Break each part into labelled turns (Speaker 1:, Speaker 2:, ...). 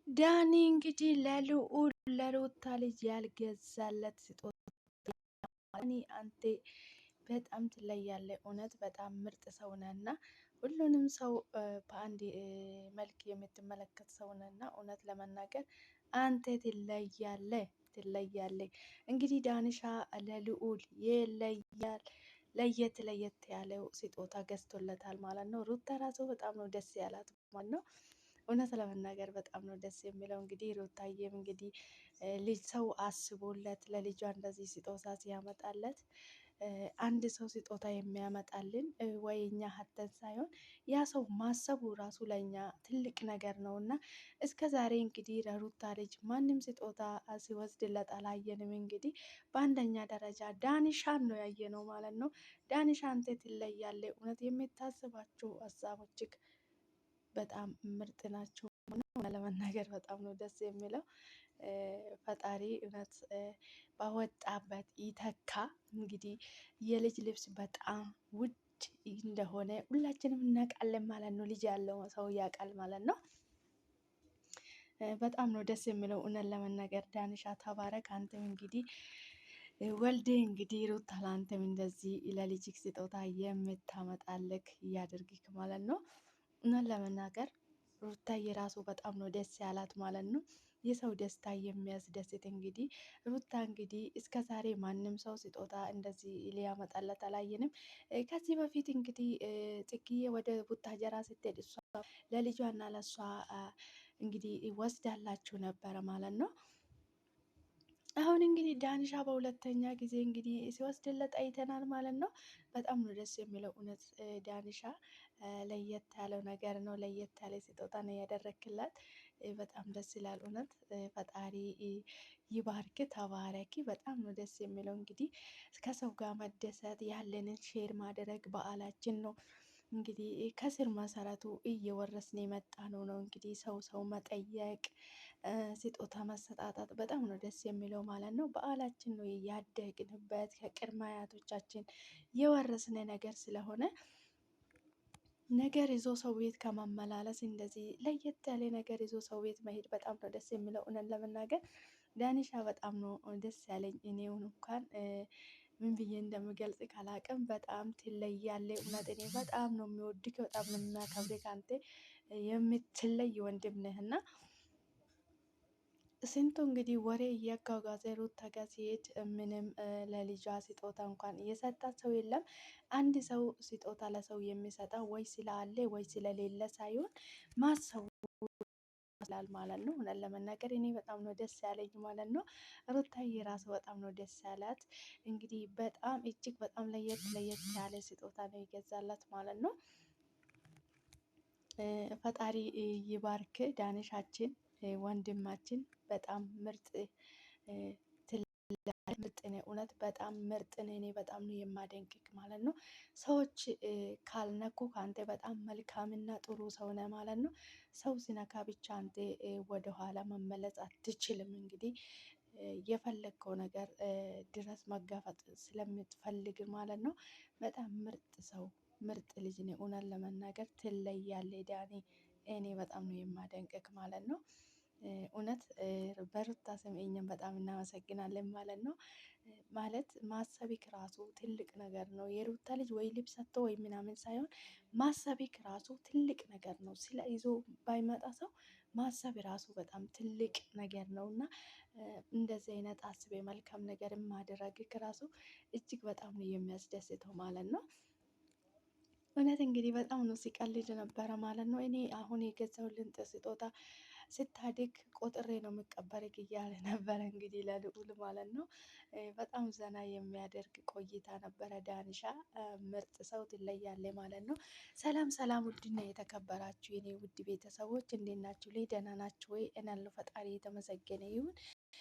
Speaker 1: ዳኒ እንግዲህ ለልዑል ለሩታ ልጅ ያልገዛለት ስጦታ ዳኒ አንተ በጣም ትለያለህ። እውነት በጣም ምርጥ ሰው ነህና ሁሉንም ሰው በአንድ መልክ የምትመለከት ሰው ነህና እውነት ለመናገር አንተ ትለያለህ። እንግዲህ ዳንሻ ለልዑል ይለያል ለየት ያለው ስጦታ ገዝቶለታል ማለት ነው። ሩታ ራሱ በጣም ነው ደስ ያላት ማለት ነው። እውነት ለመናገር በጣም ነው ደስ የሚለው። እንግዲህ ሩታዬም እንግዲህ ልጅ ሰው አስቦለት ለልጇ እንደዚህ ስጦታ ሲያመጣለት አንድ ሰው ስጦታ የሚያመጣልን ወይ እኛ ሀተን ሳይሆን ያ ሰው ማሰቡ ራሱ ለእኛ ትልቅ ነገር ነው እና እስከ ዛሬ እንግዲህ ለሩታ ልጅ ማንም ስጦታ ሲወስድለት አላየንም። እንግዲህ በአንደኛ ደረጃ ዳኒሻን ነው ያየነው ማለት ነው። ዳኒሻ አንተ ትለያለህ። እውነት የምታስባቸው ሀሳቦችህ በጣም ምርጥ ናቸው። ለመናገር በጣም ነው ደስ የሚለው። ፈጣሪ እውነት ባወጣበት ይተካ። እንግዲህ የልጅ ልብስ በጣም ውድ እንደሆነ ሁላችንም እናውቃለን ማለት ነው። ልጅ ያለው ሰው ያውቃል ማለት ነው። በጣም ነው ደስ የሚለው እውነት ለመናገር ዳንሻ ተባረክ። አንተም እንግዲህ ወልዴ እንግዲህ ሩታ ለአንተም እንደዚህ ለልጅክ ስጦታ የምታመጣልክ እያደርግክ ማለት ነው። እውነት ለመናገር ሩታ የራሱ በጣም ነው ደስ ያላት ማለት ነው። የሰው ደስታ የሚያስደስት እንግዲህ ሩታ እንግዲህ እስከ ዛሬ ማንም ሰው ስጦታ እንደዚህ ሊያመጣለት አላየንም። ከዚህ በፊት እንግዲህ ጽጌዬ ወደ ቡታጀራ ስትሄድ እሷ ለልጇና ለእሷ እንግዲህ ወስዳላችሁ ነበረ ማለት ነው። አሁን እንግዲህ ዳንሻ በሁለተኛ ጊዜ እንግዲህ ሲወስድለት አይተናል ማለት ነው። በጣም ነው ደስ የሚለው እውነት ዳንሻ ለየት ያለው ነገር ነው። ለየት ያለ ስጦታ ነው ያደረክላት። በጣም ደስ ይላል እውነት ፈጣሪ ይባርክ ተባረኪ። በጣም ነው ደስ የሚለው እንግዲህ ከሰው ጋር መደሰት ያለንን ሼር ማድረግ በዓላችን ነው። እንግዲህ ከስር መሰረቱ እየወረስን የመጣ ነው እንግዲህ ሰው መጠየቅ ስጦታ መሰጣጣት በጣም ነው ደስ የሚለው ማለት ነው። በዓላችን ነው ያደግንበት ከቅድመ አያቶቻችን የወረስነ ነገር ስለሆነ ነገር ይዞ ሰው ቤት ከማመላለስ እንደዚህ ለየት ያለ ነገር ይዞ ሰው ቤት መሄድ በጣም ነው ደስ የሚለው። እውነት ለመናገር ዳኒሻ በጣም ነው ደስ ያለኝ። እኔውን እንኳን ምን ብዬ እንደምገልጽ ካላቅም በጣም ትለያለህ። እውነት እኔ በጣም ነው የሚወድክ በጣም ነው የሚያከብርክ። አንተ የምትለይ ወንድም ነህና ስንቱ እንግዲህ ወሬ እያጓጓዘ ሩታ ጋ ሲሄድ ምንም ለልጇ ስጦታ እንኳን እየሰጣት ሰው የለም። አንድ ሰው ስጦታ ለሰው የሚሰጠው ወይ ስላለ ወይ ስለሌለ ሳይሆን ማሰቡ ይላል ማለት ነው። እውነት ለመናገር እኔ በጣም ነው ደስ ያለኝ ማለት ነው። ሩታዬ ራሱ በጣም ነው ደስ ያላት። እንግዲህ በጣም እጅግ በጣም ለየት ያለ ስጦታ ነው የገዛላት ማለት ነው። ፈጣሪ ይባርክ ዳንሻችን ወንድማችን በጣም ምርጥ ምርጥ ነህ። እውነት በጣም ምርጥ ነህ። እኔ በጣም ነው የማደንቅክ ማለት ነው። ሰዎች ካልነኩ ከአንተ በጣም መልካምና ጥሩ ሰው ነህ ማለት ነው። ሰው ሲነካ ብቻ አንተ ወደኋላ መመለስ አትችልም። እንግዲህ የፈለግከው ነገር ድረስ መጋፈጥ ስለምትፈልግ ማለት ነው። በጣም ምርጥ ሰው ምርጥ ልጅ ነህ። እውነት ለመናገር ትለያለህ ዳኒ። እኔ በጣም ነው የማደንቅክ ማለት ነው። እውነት በሩታ ስም እኛም በጣም እናመሰግናለን ማለት ነው። ማለት ማሰቢክ ራሱ ትልቅ ነገር ነው። የሩታ ልጅ ወይ ልብስ ሰጥቶ ወይ ምናምን ሳይሆን ማሰቢክ ራሱ ትልቅ ነገር ነው። ስለ ይዞ ባይመጣ ሰው ማሰብ ራሱ በጣም ትልቅ ነገር ነው እና እንደዚህ አይነት አስቤ መልካም ነገር ማድረግክ ራሱ እጅግ በጣም ነው የሚያስደስተው ማለት ነው። እውነት እንግዲህ በጣም ነው ሲቀልድ ነበረ ማለት ነው። እኔ አሁን የገዛሁልን ስጦታ ስታድግ ቆጥሬ ነው የምቀበልክ እያለ ነበረ እንግዲህ ለልዑል ማለት ነው። በጣም ዘና የሚያደርግ ቆይታ ነበረ። ዳንሻ ምርጥ ሰው ትለያለህ ማለት ነው። ሰላም ሰላም፣ ውድና የተከበራችሁ የኔ ውድ ቤተሰቦች እንዴት ናችሁ? ላይ ደህና ናችሁ ወይ? እናለሁ ፈጣሪ የተመሰገነ ይሁን።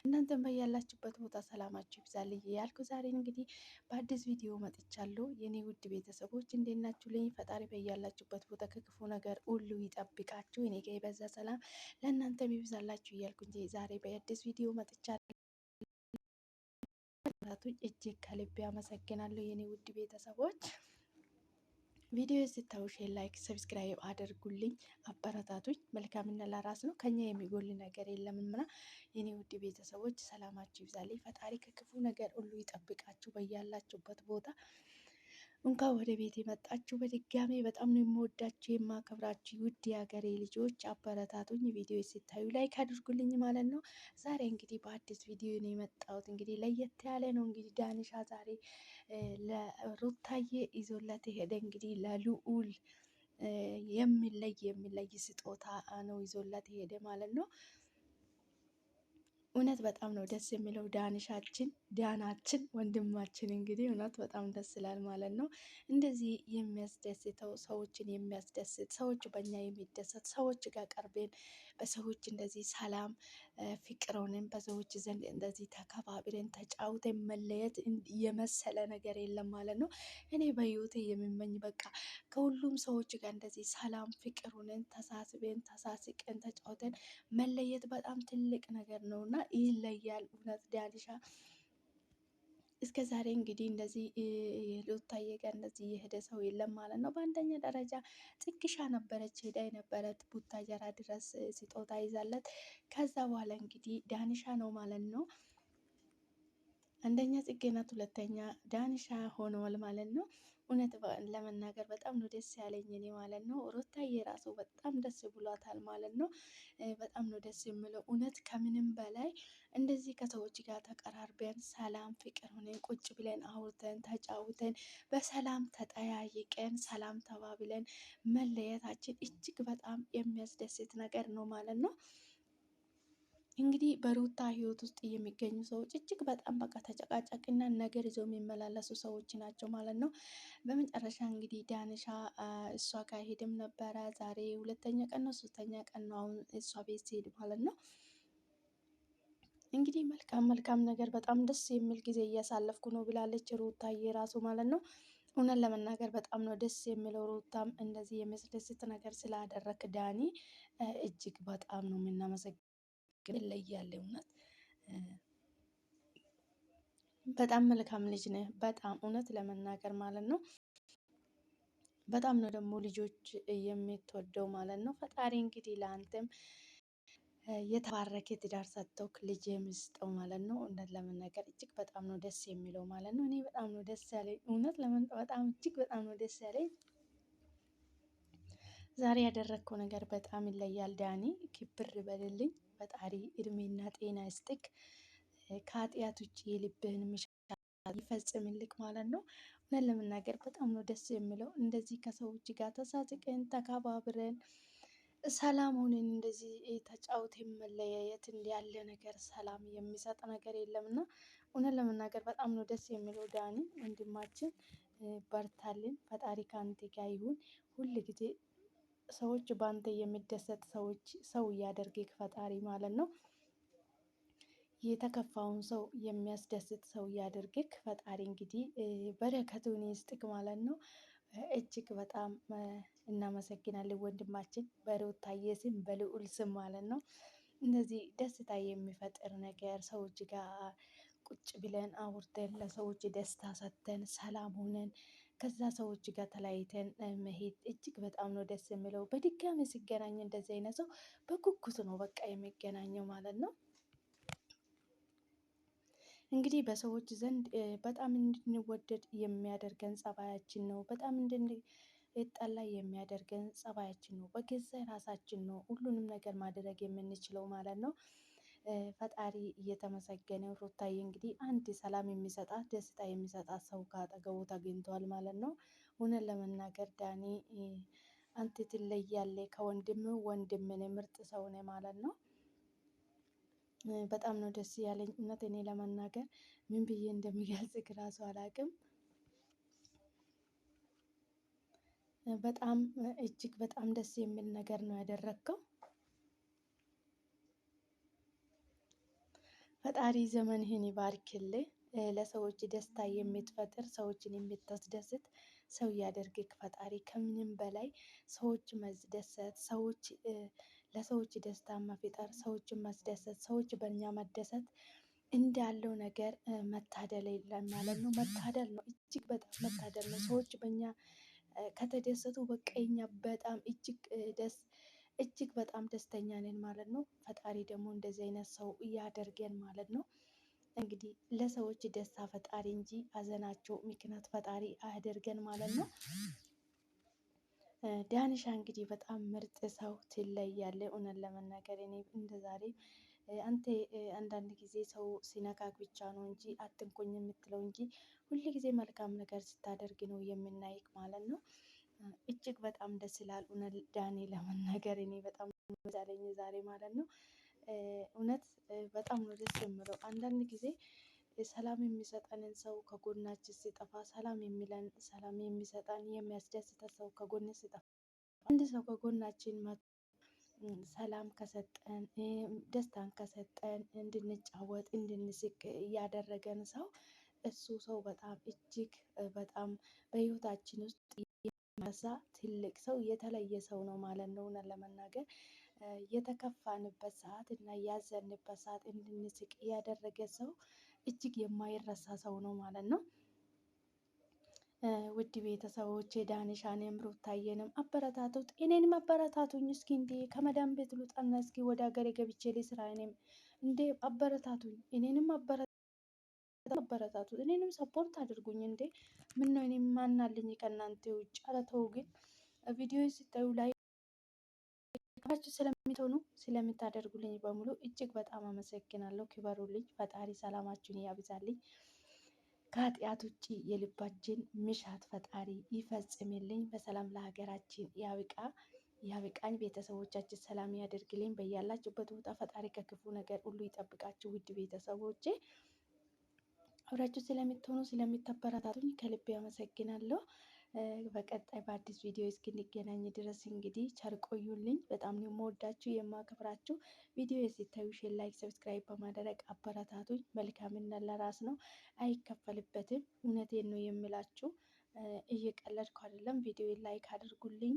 Speaker 1: እናንተም በያላችሁበት ቦታ ሰላማችሁ ይብዛልኝ ያልኩ ዛሬ እንግዲህ በአዲስ ቪዲዮ መጥቻለሁ። የኔ ውድ ቤተሰቦች እንዴት ናችሁ? ላይ ፈጣሪ በያላችሁበት ቦታ ከክፉ ነገር ሁሉ ይጠብቃችሁ። እኔ ጋር የበዛ ሰላም ለእናንተም ይብዛላችሁ እያልኩ እንጂ ዛሬ በአዲስ ቪዲዮ መጥቻለሁ። እጅግ ከልቤ አመሰግናለሁ የኔ ውድ ቤተሰቦች። ቪዲዮ ስታዩ ሼር፣ ላይክ፣ ሰብስክራይብ አድርጉልኝ፣ አበረታቱኝ። መልካምነት ለራስ ነው፣ ከኛ የሚጎል ነገር የለምና የኔ ውድ ቤተሰቦች ሰላማችሁ ይብዛልኝ። ፈጣሪ ከክፉ ነገር ሁሉ ይጠብቃችሁ በያላችሁበት ቦታ። እንኳን ወደ ቤት የመጣችሁ በድጋሜ በጣም ነው የምወዳችሁ የማከብራችሁ ውድ የሀገሬ ልጆች፣ አበረታቱኝ። ቪዲዮ ሲታዩ ላይክ አድርጉልኝ ማለት ነው። ዛሬ እንግዲህ በአዲስ ቪዲዮ ነው የመጣሁት። እንግዲህ ለየት ያለ ነው። እንግዲህ ዳኒሻ ዛሬ ለሩታዬ ይዞለት ሄደ። እንግዲህ ለልዑል የሚለይ ስጦታ ነው ይዞለት ሄደ ማለት ነው። እውነት በጣም ነው ደስ የሚለው። ዳናችን ወንድማችን እንግዲህ እውነት በጣም ደስ ይላል ማለት ነው። እንደዚህ የሚያስደስተው ሰዎችን የሚያስደስት ሰዎች በእኛ የሚደሰት ሰዎች ጋር ቀርቤን በሰዎች እንደዚህ ሰላም ፍቅር ሆነን በሰዎች ዘንድ እንደዚህ ተከባብረን ተጫውተን መለየት የመሰለ ነገር የለም ማለት ነው። እኔ በህይወቴ የምመኝ በቃ ከሁሉም ሰዎች ጋር እንደዚህ ሰላም ፍቅር ሆነን ተሳስበን ተሳስቀን ተጫውተን መለየት በጣም ትልቅ ነገር ነው እና ይለያል። እውነት ዳኒሻ እስከ ዛሬ እንግዲህ እንደዚህ ሩታዬ ጋር እንደዚህ የሄደ ሰው የለም ማለት ነው። በአንደኛ ደረጃ ጽግሻ ነበረች ሄዳ የነበረት ቡታጀራ ድረስ ስጦታ ይዛለት። ከዛ በኋላ እንግዲህ ዳኒሻ ነው ማለት ነው። አንደኛ ጽጌ ናት፣ ሁለተኛ ዳኒሻ ሆነዋል ማለት ነው። እውነት ለመናገር በጣም ነው ደስ ያለኝ እኔ ማለት ነው። ሩታዬ ራሱ በጣም ደስ ብሏታል ማለት ነው። በጣም ነው ደስ የሚለው እውነት ከምንም በላይ እንደዚህ ከሰዎች ጋር ተቀራርበን ሰላም ፍቅር ሆነን ቁጭ ብለን አውርተን ተጫውተን በሰላም ተጠያይቀን ሰላም ተባብለን መለየታችን እጅግ በጣም የሚያስደስት ነገር ነው ማለት ነው። እንግዲህ በሩታ ህይወት ውስጥ የሚገኙ ሰዎች እጅግ በጣም በቃ ተጨቃጫቂና ነገር ይዘው የሚመላለሱ ሰዎች ናቸው ማለት ነው። በመጨረሻ እንግዲህ ዳኒሻ እሷ ጋር ሄድም ነበረ። ዛሬ ሁለተኛ ቀን ነው ሶስተኛ ቀን ነው አሁን እሷ ቤት ሲሄድ ማለት ነው። እንግዲህ መልካም ነገር በጣም ደስ የሚል ጊዜ እያሳለፍኩ ነው ብላለች ሩታዬ ራሱ ማለት ነው። እውነት ለመናገር በጣም ነው ደስ የሚለው። ሩታም እንደዚህ የሚያስደስት ነገር ስላደረክ ዳኒ እጅግ በጣም ነው የምናመሰግን። ይለያል እውነት በጣም መልካም ልጅ ነህ። በጣም እውነት ለመናገር ማለት ነው። በጣም ነው ደግሞ ልጆች የምትወደው ማለት ነው። ፈጣሪ እንግዲህ ለአንተም የተባረከ ትዳር ሰጥቶክ ልጅ የምስጠው ማለት ነው። እውነት ለመናገር እጅግ በጣም ነው ደስ የሚለው ማለት ነው። እኔ በጣም ነው ደስ ያለኝ እውነት በጣም እጅግ በጣም ነው ደስ ያለኝ። ዛሬ ያደረግከው ነገር በጣም ይለያል ዳኒ። ክብር በልልኝ ፈጣሪ እድሜና ጤና ይስጥክ። ከኃጢአት ውጭ የልብህን ምሻት ይፈጽምልክ ማለት ነው። እውነት ለመናገር በጣም ነው ደስ የሚለው። እንደዚህ ከሰዎች ጋር ተሳስቀን ተከባብረን ሰላም ሆነን እንደዚህ ተጫውተን መለያየት እንዲህ ያለ ነገር ሰላም የሚሰጥ ነገር የለም እና እውነት ለመናገር በጣም ነው ደስ የሚለው። ዳኒ ወንድማችን በርታልን፣ ፈጣሪ ከአንተ ጋር ይሁን። ሁል ጊዜ ሰዎች በአንተ የሚደሰት ሰው እያደርግህ ፈጣሪ ማለት ነው። የተከፋውን ሰው የሚያስደስት ሰው እያደርግህ ፈጣሪ እንግዲህ በረከቱን ይስጥክ ማለት ነው። እጅግ በጣም እናመሰግናለን ወንድማችን በሩታዬ ስም በልዑል ስም ማለት ነው። እነዚህ ደስታ የሚፈጥር ነገር ሰዎች ጋር ቁጭ ብለን አውርተን ለሰዎች ደስታ ሰጥተን ሰላም ሆነን ከዛ ሰዎች ጋር ተለያይተን መሄድ እጅግ በጣም ነው ደስ የሚለው። በድጋሚ ሲገናኝ እንደዚህ አይነት ሰው በጉጉት ነው በቃ የሚገናኘው ማለት ነው። እንግዲህ በሰዎች ዘንድ በጣም እንድንወደድ የሚያደርገን ጸባያችን ነው። በጣም እንድንጠላ የሚያደርገን ጸባያችን ነው። በገዛ ራሳችን ነው ሁሉንም ነገር ማድረግ የምንችለው ማለት ነው። ፈጣሪ እየተመሰገነ ሩታዬ እንግዲህ አንድ ሰላም የሚሰጣት ደስታ የሚሰጣት ሰው ከአጠገቡ ተገኝቷል ማለት ነው። እውነት ለመናገር ዳኒ አንተ ትለያለህ፣ ከወንድም ወንድም ነህ፣ ምርጥ ሰው ነህ ማለት ነው። በጣም ነው ደስ ያለኝ እውነት እኔ ለመናገር ምን ብዬ እንደሚገልጽ ራሱ አላውቅም። በጣም እጅግ በጣም ደስ የሚል ነገር ነው ያደረግከው። ፈጣሪ ዘመንህን ይባርክልህ። ለሰዎች ደስታ የምትፈጥር ሰዎችን የምታስደስት ሰው ያደርግክ ፈጣሪ። ከምንም በላይ ሰዎች ማስደሰት ለሰዎች ደስታ መፍጠር ሰዎችን ማስደሰት ሰዎች በእኛ መደሰት እንዳለው ነገር መታደል የለም ማለት ነው። መታደል ነው፣ እጅግ በጣም መታደል ነው። ሰዎች በእኛ ከተደሰቱ በቃ እኛ በጣም እጅግ በጣም ደስተኛ ነን ማለት ነው። ፈጣሪ ደግሞ እንደዚህ አይነት ሰው እያደርገን ማለት ነው። እንግዲህ ለሰዎች ደስታ ፈጣሪ እንጂ ሀዘናቸው ምክንያት ፈጣሪ አያደርገን ማለት ነው። ዳንሻ እንግዲህ በጣም ምርጥ ሰው ትለያለ። እውነት ለመናገር እኔ እንደ ዛሬ አንተ አንዳንድ ጊዜ ሰው ሲነካክ ብቻ ነው እንጂ አትንኩኝ የምትለው እንጂ ሁል ጊዜ መልካም ነገር ስታደርግ ነው የምናይክ ማለት ነው። እጅግ በጣም ደስ ይላል። እውነት ዳኒ ለመናገር እኔ በጣም መዛለኝ ዛሬ ማለት ነው። እውነት በጣም ነው ደስ የምለው። አንዳንድ ጊዜ ሰላም የሚሰጠንን ሰው ከጎናችን ሲጠፋ፣ ሰላም የሚለን ሰላም የሚሰጠን የሚያስደስተ ሰው ከጎን ሲጠፋ፣ አንድ ሰው ከጎናችን ሰላም ከሰጠን፣ ደስታን ከሰጠን፣ እንድንጫወት እንድንስቅ እያደረገን ሰው እሱ ሰው በጣም እጅግ በጣም በህይወታችን ውስጥ የሚረሳ ትልቅ ሰው የተለየ ሰው ነው ማለት ነው። እውነት ለመናገር የተከፋንበት ሰዓት እና ያዘንበት ሰዓት እንድንስቅ ያደረገ ሰው እጅግ የማይረሳ ሰው ነው ማለት ነው። ውድ ቤተሰቦች ዳንሻንም ሩታዬንም አበረታቱት፣ እኔንም አበረታቱኝ እስኪ እንዴ ከመዳም ቤት ልውጣና እስኪ ወደ ሀገሬ ገብቼ ልስራ። እኔም እንዴ አበረታቱኝ፣ እኔንም አበረታቱት፣ እኔንም ሰፖርት አድርጉኝ። እንዴ ምን ነው እኔም ማናለኝ ከእናንተ ውጭ? ኧረ ተው ግን ቪዲዮ ስታዩ ላይ ካችሁ ስለምትሆኑ ስለምታደርጉልኝ በሙሉ እጅግ በጣም አመሰግናለሁ። ክበሩልኝ። ፈጣሪ ሰላማችሁን ያብዛልኝ። ከኃጢአት ውጭ የልባችን ምሻት ፈጣሪ ይፈጽምልኝ። በሰላም ለሀገራችን ያብቃኝ። ቤተሰቦቻችን ሰላም ያደርግልኝ። በያላችሁበት ቦታ ፈጣሪ ከክፉ ነገር ሁሉ ይጠብቃችሁ። ውድ ቤተሰቦቼ አብራችሁ ስለምትሆኑ ስለምታበረታቱኝ ከልቤ አመሰግናለሁ። በቀጣይ በአዲስ ቪዲዮ እስክንገናኝ ድረስ እንግዲህ ቸር ቆዩልኝ። በጣም ነው የምወዳችሁ የማከብራችሁ። ቪዲዮ ሲታዩ ሼር፣ ላይክ፣ ሰብስክራይብ በማድረግ አበረታቱኝ። መልካምነት ለራስ ነው፣ አይከፈልበትም። እውነቴን ነው የምላችሁ፣ እየቀለድኩ አይደለም። ቪዲዮ ላይክ አድርጉልኝ፣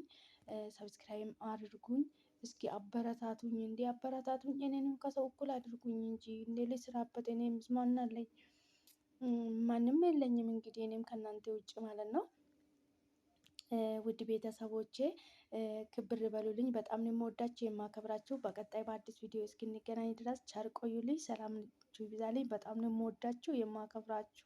Speaker 1: ሰብስክራይብ አድርጉኝ። እስኪ አበረታቱኝ፣ እንዲ አበረታቱኝ። እኔንም ከሰው እኩል አድርጉኝ እንጂ እንዴ ልስራበት። እኔም ማናለኝ? ማንም የለኝም። እንግዲህ እኔም ከእናንተ ውጭ ማለት ነው። ውድ ቤተሰቦቼ ክብር በሉልኝ። በጣም ነው የምወዳችሁ የማከብራችሁ። በቀጣይ በአዲስ ቪዲዮ እስክንገናኝ ድረስ ቸር ቆዩልኝ። ሰላም ይብዛልኝ። በጣም ነው የምወዳችሁ የማከብራችሁ።